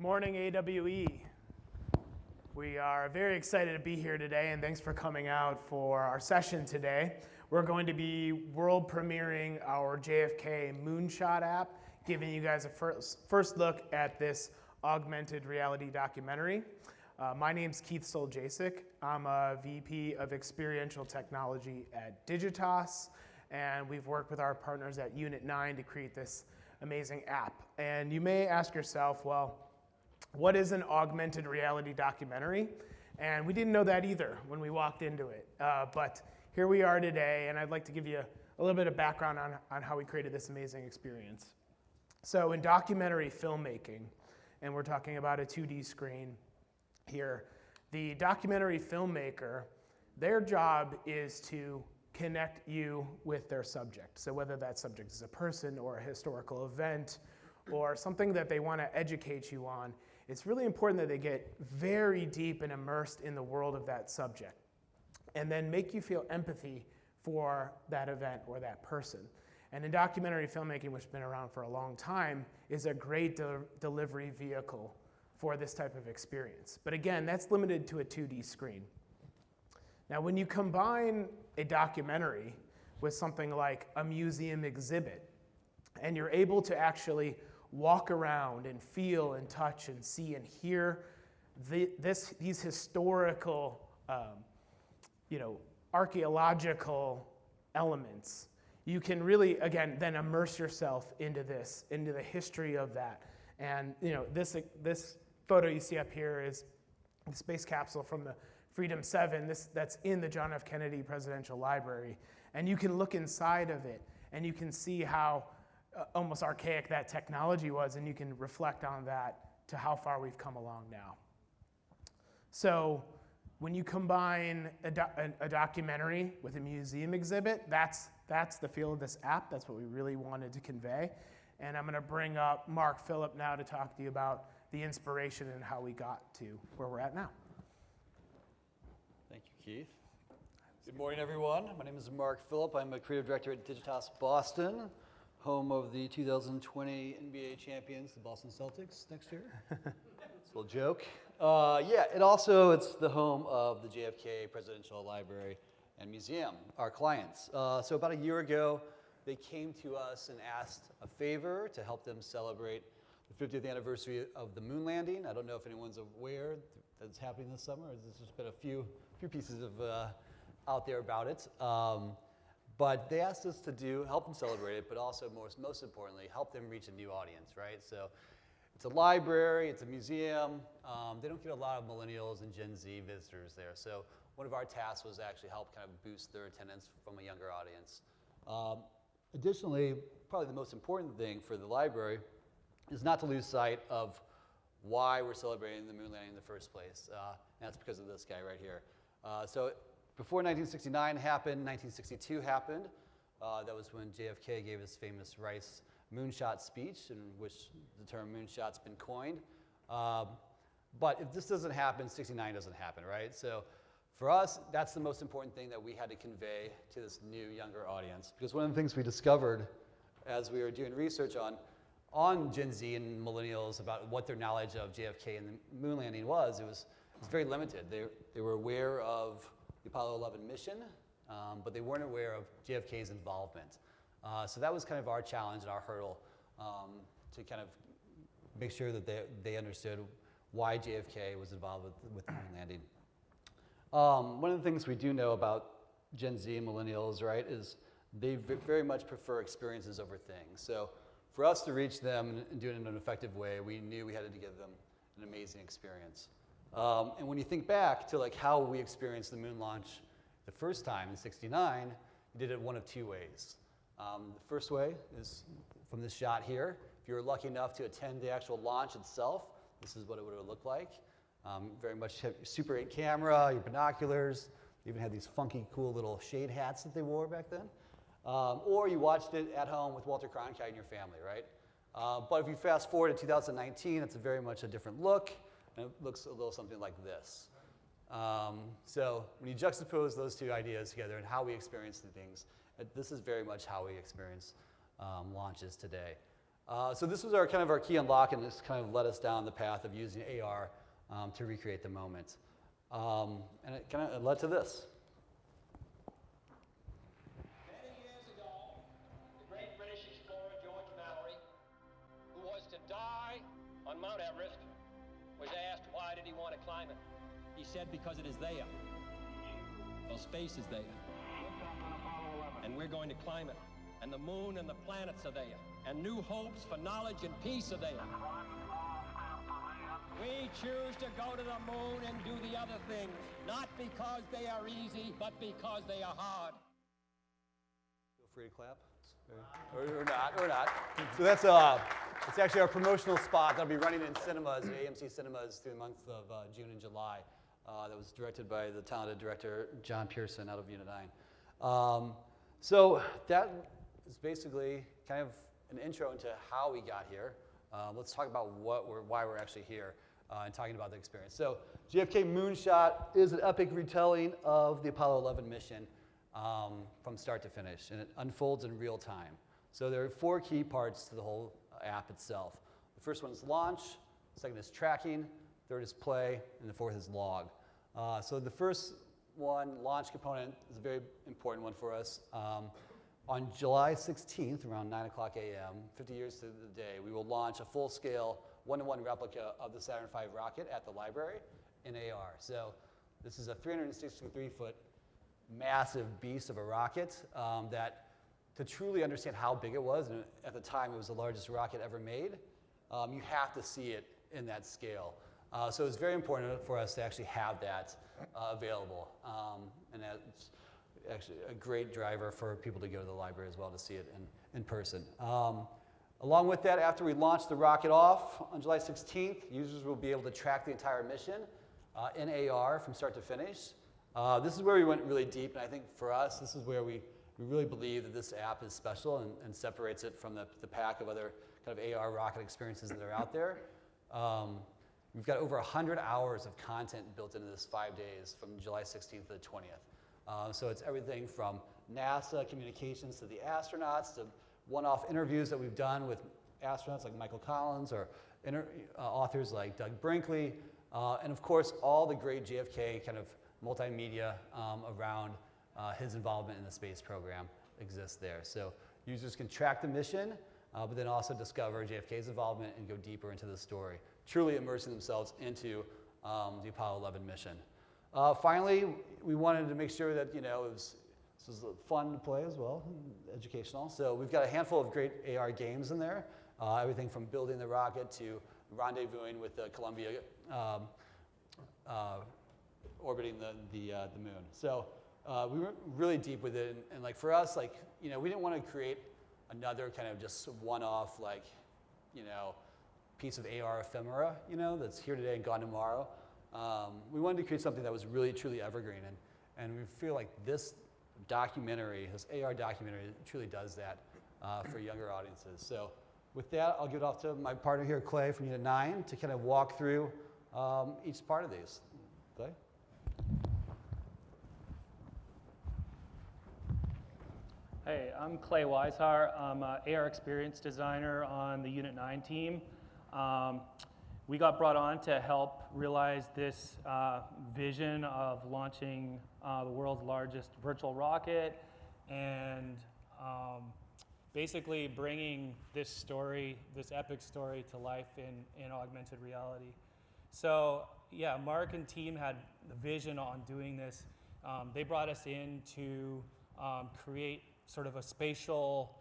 morning, AWE. We are very excited to be here today, and thanks for coming out for our session today. We're going to be world premiering our JFK Moonshot app, giving you guys a first look at this augmented reality documentary. My name's Keith Soljacich. I'm a VP of Experiential Technology at Digitas, and we've worked with our partners at Unit 9 to create this amazing app. And you may ask yourself, well, what is an augmented reality documentary? And we didn't know that either when we walked into it. But here we are today, and I'd like to give you a little bit of background on how we created this amazing experience. So in documentary filmmaking, and we're talking about a 2D screen here, the documentary filmmaker, their job is to connect you with their subject. So whether that subject is a person or a historical event or something that they want to educate you on, it's really important that they get very deep and immersed in the world of that subject and then make you feel empathy for that event or that person. And in documentary filmmaking, which has been around for a long time, is a great delivery vehicle for this type of experience. But again, that's limited to a 2D screen. Now, when you combine a documentary with something like a museum exhibit, and you're able to actually walk around and feel and touch and see and hear these historical, archaeological elements, you can really, again, then immerse yourself into the history of that. And this photo you see up here is the space capsule from the Freedom 7. That's in the John F. Kennedy Presidential Library. And you can look inside of it, and you can see how almost archaic that technology was, and you can reflect on that to how far we've come along now. So when you combine a documentary with a museum exhibit, that's the feel of this app. That's what we really wanted to convey. And I'm going to bring up Phillip now to talk to you about the inspiration and how we got to where we're at now. Thank you, Keith. Good morning, everyone. My name is Phillip. I'm a creative director at Digitas Boston, home of the 2020 NBA champions, the Boston Celtics, next year. It's a little joke. It's the home of the JFK Presidential Library and Museum, our clients. So about a year ago, they came to us and asked a favor to help them celebrate the 50th anniversary of the moon landing. I don't know if anyone's aware that it's happening this summer. There's just been a few pieces of out there about it. But they asked us to help them celebrate it, but also most importantly, help them reach a new audience, right? So it's a library, it's a museum. They don't get a lot of millennials and Gen Z visitors there. So one of our tasks was to actually help kind of boost their attendance from a younger audience. Additionally, probably the most important thing for the library is not to lose sight of why we're celebrating the moon landing in the first place. And that's because of this guy right here. So before 1969 happened, 1962 happened. That was when JFK gave his famous Rice Moonshot speech, in which the term moonshot's been coined. But if this doesn't happen, 69 doesn't happen, right? So for us, that's the most important thing that we had to convey to this new, younger audience. Because one of the things we discovered as we were doing research on Gen Z and millennials about what their knowledge of JFK and the moon landing was, it was very limited. They were aware of the Apollo 11 mission, but they weren't aware of JFK's involvement. So that was kind of our challenge and our hurdle to kind of make sure that they understood why JFK was involved with the moon landing. One of the things we do know about Gen Z and millennials, right, is they very much prefer experiences over things. So for us to reach them and do it in an effective way, we knew we had to give them an amazing experience. And when you think back to how we experienced the moon launch the first time in '69, we did it one of two ways. The first way is from this shot here. If you were lucky enough to attend the actual launch itself, this is what it would have looked like. Very much Super 8 camera, your binoculars. You even had these funky, cool little shade hats that they wore back then. Or you watched it at home with Walter Cronkite and your family, right? But if you fast forward to 2019, it's very much a different look. And it looks a little something like this. So when you juxtapose those two ideas together and how we experience the things, this is very much how we experience launches today. So this was our kind of our key unlock, and this kind of led us down the path of using AR to recreate the moment. And it kind of led to this. Many years ago, the great British explorer George Mallory, who was to die on Mount Everest, was asked why did he want to climb it. He said because it is there. Well, space is there. And we're going to climb it. And the moon and the planets are there. And new hopes for knowledge and peace are there. We choose to go to the moon and do the other things, not because they are easy, but because they are hard. Feel free to clap, or not. So that's it's actually our promotional spot that'll be running in cinemas, AMC cinemas, through the month of June and July. That was directed by the talented director John Pearson out of Unit 9. So that is basically kind of an intro into how we got here. Let's talk about why we're actually here and talking about the experience. So JFK Moonshot is an epic retelling of the Apollo 11 mission from start to finish, and it unfolds in real time. So there are 4 key parts to the whole app itself. The first one is launch, the second is tracking, third is play, and the fourth is log. So the first one, launch component, is a very important one for us. On July 16th, around 9 o'clock a.m., 50 years to the day, we will launch a full-scale, one-to-one replica of the Saturn V rocket at the library in AR. So this is a 363-foot massive beast of a rocket that, to truly understand how big it was, and at the time it was the largest rocket ever made, you have to see it in that scale. So it's very important for us to actually have that available, and that's actually a great driver for people to go to the library as well to see it in person. Along with that, after we launch the rocket off on July 16th, users will be able to track the entire mission in AR from start to finish. This is where we went really deep, and I think for us, this is where we really believe that this app is special and separates it from the pack of other kind of AR rocket experiences that are out there. We've got over 100 hours of content built into this 5 days from July 16th to the 20th. So it's everything from NASA communications to the astronauts to one-off interviews that we've done with astronauts like Michael Collins or authors like Doug Brinkley, and of course all the great JFK kind of multimedia around his involvement in the space program exists there. So users can track the mission, but then also discover JFK's involvement and go deeper into the story, truly immersing themselves into the Apollo 11 mission. Finally, we wanted to make sure that this was fun to play as well, educational. So we've got a handful of great AR games in there, everything from building the rocket to rendezvousing with the Columbia orbiting the moon. So we went really deep with it, and like for us, we didn't want to create another kind of just one-off piece of AR ephemera, that's here today and gone tomorrow. We wanted to create something that was really truly evergreen, and we feel like this documentary, this AR documentary, truly does that for younger audiences. So with that, I'll give it off to my partner here, Clay from Unit 9, to kind of walk through each part of these. Clay? Hey, I'm Clay Weishaar. I'm an AR experience designer on the Unit 9 team. We got brought on to help realize this vision of launching the world's largest virtual rocket and basically bringing this story, this epic story, to life in augmented reality. So yeah, Mark and team had the vision on doing this. They brought us in to create sort of a spatial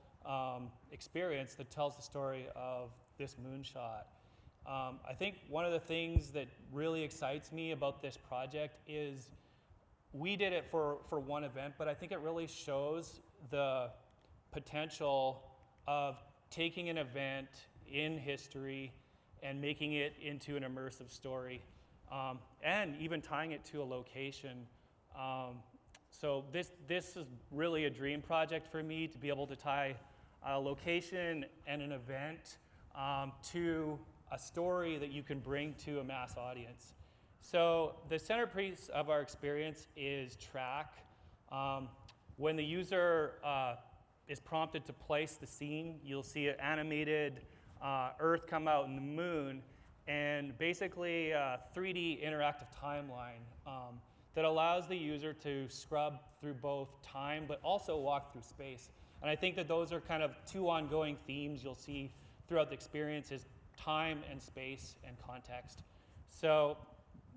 experience that tells the story of this moonshot. I think one of the things that really excites me about this project is we did it for one event, but I think it really shows the potential of taking an event in history and making it into an immersive story, and even tying it to a location. So this is really a dream project for me, to be able to tie a location and an event to a story that you can bring to a mass audience. So the centerpiece of our experience is track. When the user is prompted to place the scene, you'll see an animated Earth come out and the moon, and basically a 3D interactive timeline that allows the user to scrub through both time but also walk through space. And I think that those are kind of two ongoing themes you'll see throughout the experience is time and space and context. So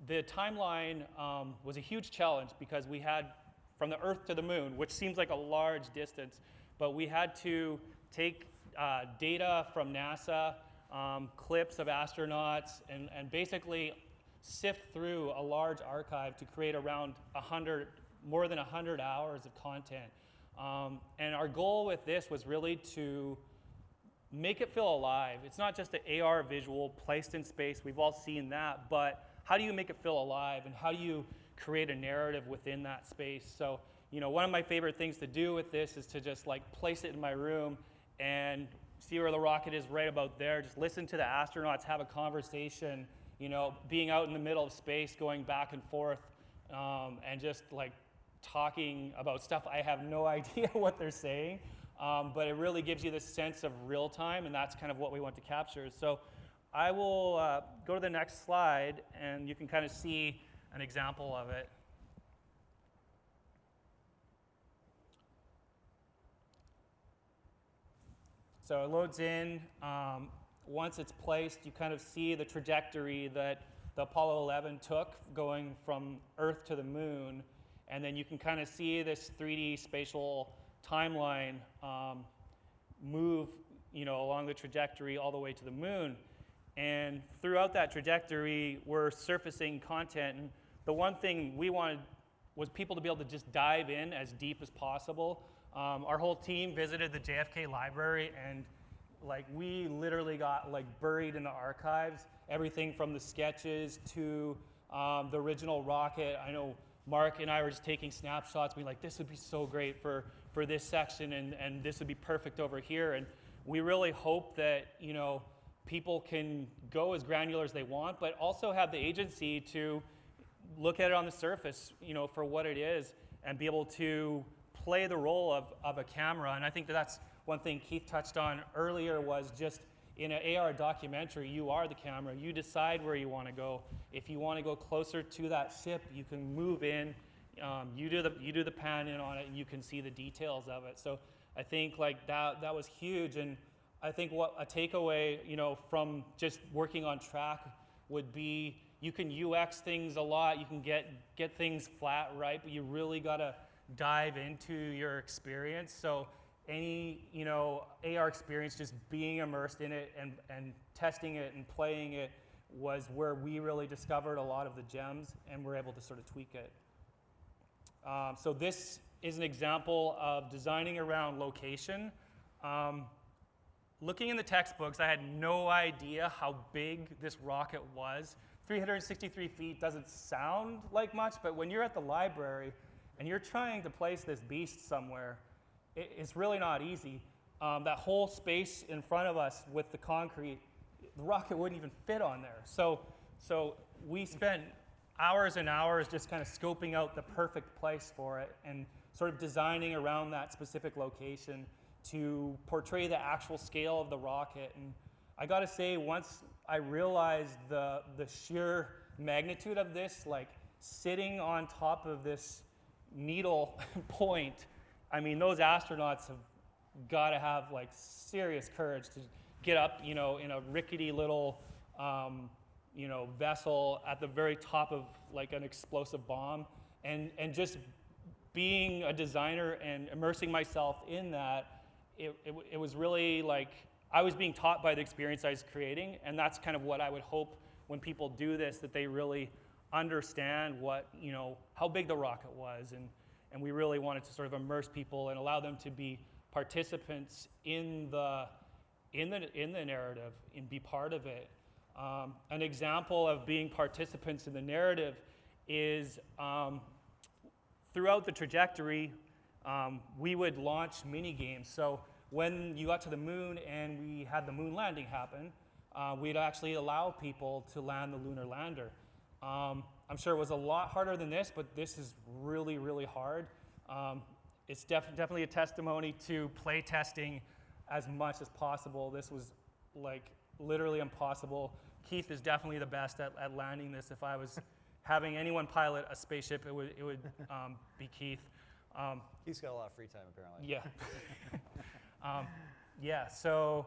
the timeline was a huge challenge because we had from the Earth to the moon, which seems like a large distance, but we had to take data from NASA, clips of astronauts, and basically sift through a large archive to create around more than 100 hours of content. And our goal with this was really to make it feel alive. It's not just an AR visual placed in space, we've all seen that, but how do you make it feel alive and how do you create a narrative within that space? So, one of my favorite things to do with this is to just like place it in my room and see where the rocket is right about there, just listen to the astronauts have a conversation, being out in the middle of space, going back and forth, and just like talking about stuff I have no idea what they're saying, but it really gives you this sense of real time, and that's kind of what we want to capture. So I will go to the next slide, and you can kind of see an example of it. So it loads in. Once it's placed, you kind of see the trajectory that the Apollo 11 took going from Earth to the moon. And then you can kind of see this 3D spatial timeline move, along the trajectory all the way to the moon. And throughout that trajectory, we're surfacing content. And the one thing we wanted was people to be able to just dive in as deep as possible. Our whole team visited the JFK library, and we literally got buried in the archives, everything from the sketches to the original rocket. I know Mark and I were just taking snapshots, being like, this would be so great for this section, and this would be perfect over here. And we really hope that, people can go as granular as they want, but also have the agency to look at it on the surface, for what it is, and be able to play the role of a camera. And I think that's one thing Keith touched on earlier was just in an AR documentary, you are the camera. You decide where you want to go. If you want to go closer to that ship, you can move in. You do the pan in on it, and you can see the details of it. So I think that was huge. And I think what a takeaway, from just working on track would be you can UX things a lot. You can get things flat right, but you really got to dive into your experience. So any AR experience, just being immersed in it and testing it and playing it was where we really discovered a lot of the gems, and we're able to sort of tweak it. So this is an example of designing around location. Looking in the textbooks, I had no idea how big this rocket was. 363 feet doesn't sound like much, but when you're at the library and you're trying to place this beast somewhere, it's really not easy. That whole space in front of us with the concrete, the rocket wouldn't even fit on there. So we spent hours and hours just kind of scoping out the perfect place for it and sort of designing around that specific location to portray the actual scale of the rocket. And I gotta say, once I realized the sheer magnitude of this, sitting on top of this needle point, I mean, those astronauts have got to have serious courage to get up, in a rickety little, vessel at the very top of an explosive bomb, and just being a designer and immersing myself in that. It was really I was being taught by the experience I was creating, and that's kind of what I would hope when people do this, that they really understand how big the rocket was, and we really wanted to sort of immerse people and allow them to be participants in the narrative and be part of it. An example of being participants in the narrative is throughout the trajectory, we would launch mini games. So when you got to the moon and we had the moon landing happen, we'd actually allow people to land the lunar lander. I'm sure it was a lot harder than this, but this is really, really hard. It's definitely a testimony to play testing as much as possible. This was literally impossible. Keith is definitely the best at landing this. If I was having anyone pilot a spaceship, it would be Keith. He's got a lot of free time, apparently. Yeah. Yeah, so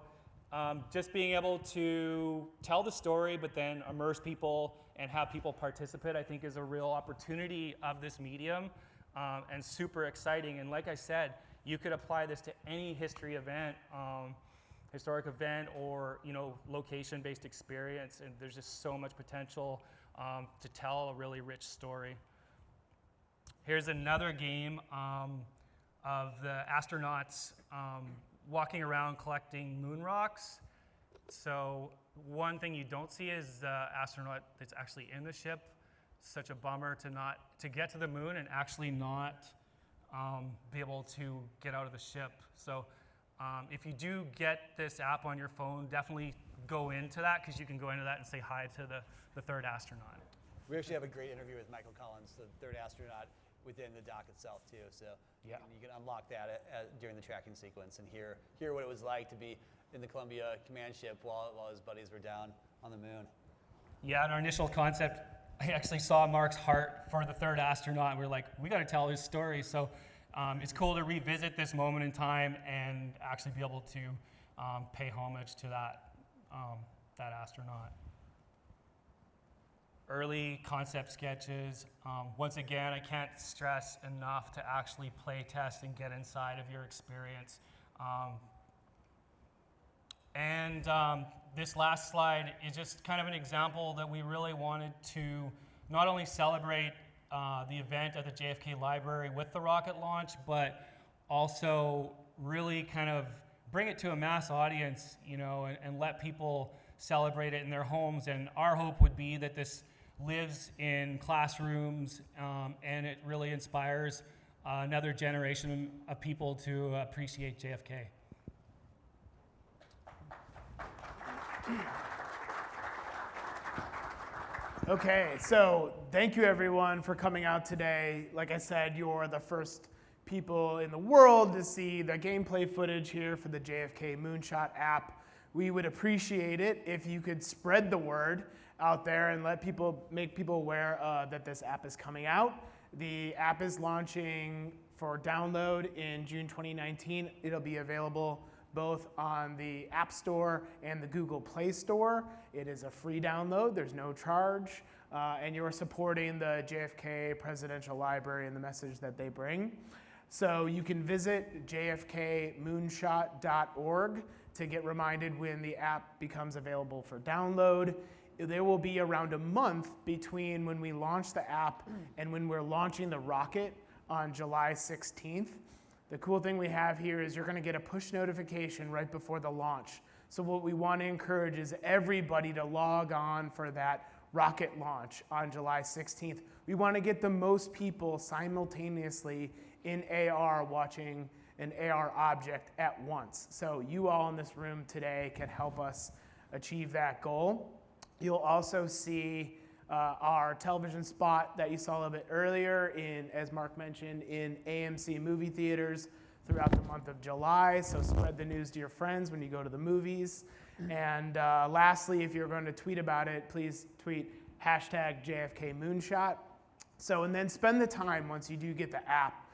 just being able to tell the story, but then immerse people and have people participate, I think is a real opportunity of this medium, and super exciting. And like I said, you could apply this to any history event, historic event, or location-based experience, and there's just so much potential to tell a really rich story. Here's another game of the astronauts walking around collecting moon rocks. So one thing you don't see is the astronaut that's actually in the ship. Such a bummer to get to the moon and actually not be able to get out of the ship. So if you do get this app on your phone, definitely go into that, because you can go into that and say hi to the third astronaut. We actually have a great interview with Michael Collins, the third astronaut, within the dock itself too. So Yeah. you can unlock that during the tracking sequence and hear what it was like to be in the Columbia command ship while his buddies were down on the moon. Yeah, in our initial concept, I actually saw Mark's heart for the third astronaut, and we were like, we got to tell his story. So it's cool to revisit this moment in time and actually be able to pay homage to that astronaut. Early concept sketches. Once again, I can't stress enough to actually play test and get inside of your experience. This last slide is just kind of an example that we really wanted to not only celebrate the event at the JFK Library with the rocket launch, but also really kind of bring it to a mass audience, and let people celebrate it in their homes. And our hope would be that this lives in classrooms, and it really inspires another generation of people to appreciate JFK. Okay, so thank you everyone for coming out today. Like I said, you're the first people in the world to see the gameplay footage here for the JFK Moonshot app. We would appreciate it if you could spread the word out there and make people aware that this app is coming out. The app is launching for download in June 2019. It'll be available both on the App Store and the Google Play Store. It is a free download, there's no charge, and you're supporting the JFK Presidential Library and the message that they bring. So you can visit jfkmoonshot.org to get reminded when the app becomes available for download. There will be around a month between when we launch the app and when we're launching the rocket on July 16th. The cool thing we have here is you're going to get a push notification right before the launch. So what we want to encourage is everybody to log on for that rocket launch on July 16th. We want to get the most people simultaneously in AR watching an AR object at once. So you all in this room today can help us achieve that goal. You'll also see our television spot that you saw a little bit earlier, as Mark mentioned, in AMC movie theaters throughout the month of July. So spread the news to your friends when you go to the movies. And lastly, if you're going to tweet about it, please tweet #JFK Moonshot. So, and then spend the time once you do get the app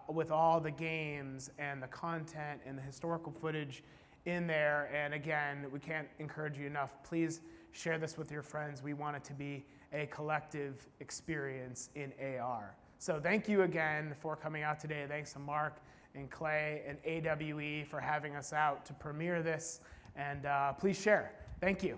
with all the games and the content and the historical footage in there. And again, we can't encourage you enough. Please share this with your friends. We want it to be a collective experience in AR. So thank you again for coming out today. Thanks to Mark and Clay and AWE for having us out to premiere this. And please share. Thank you.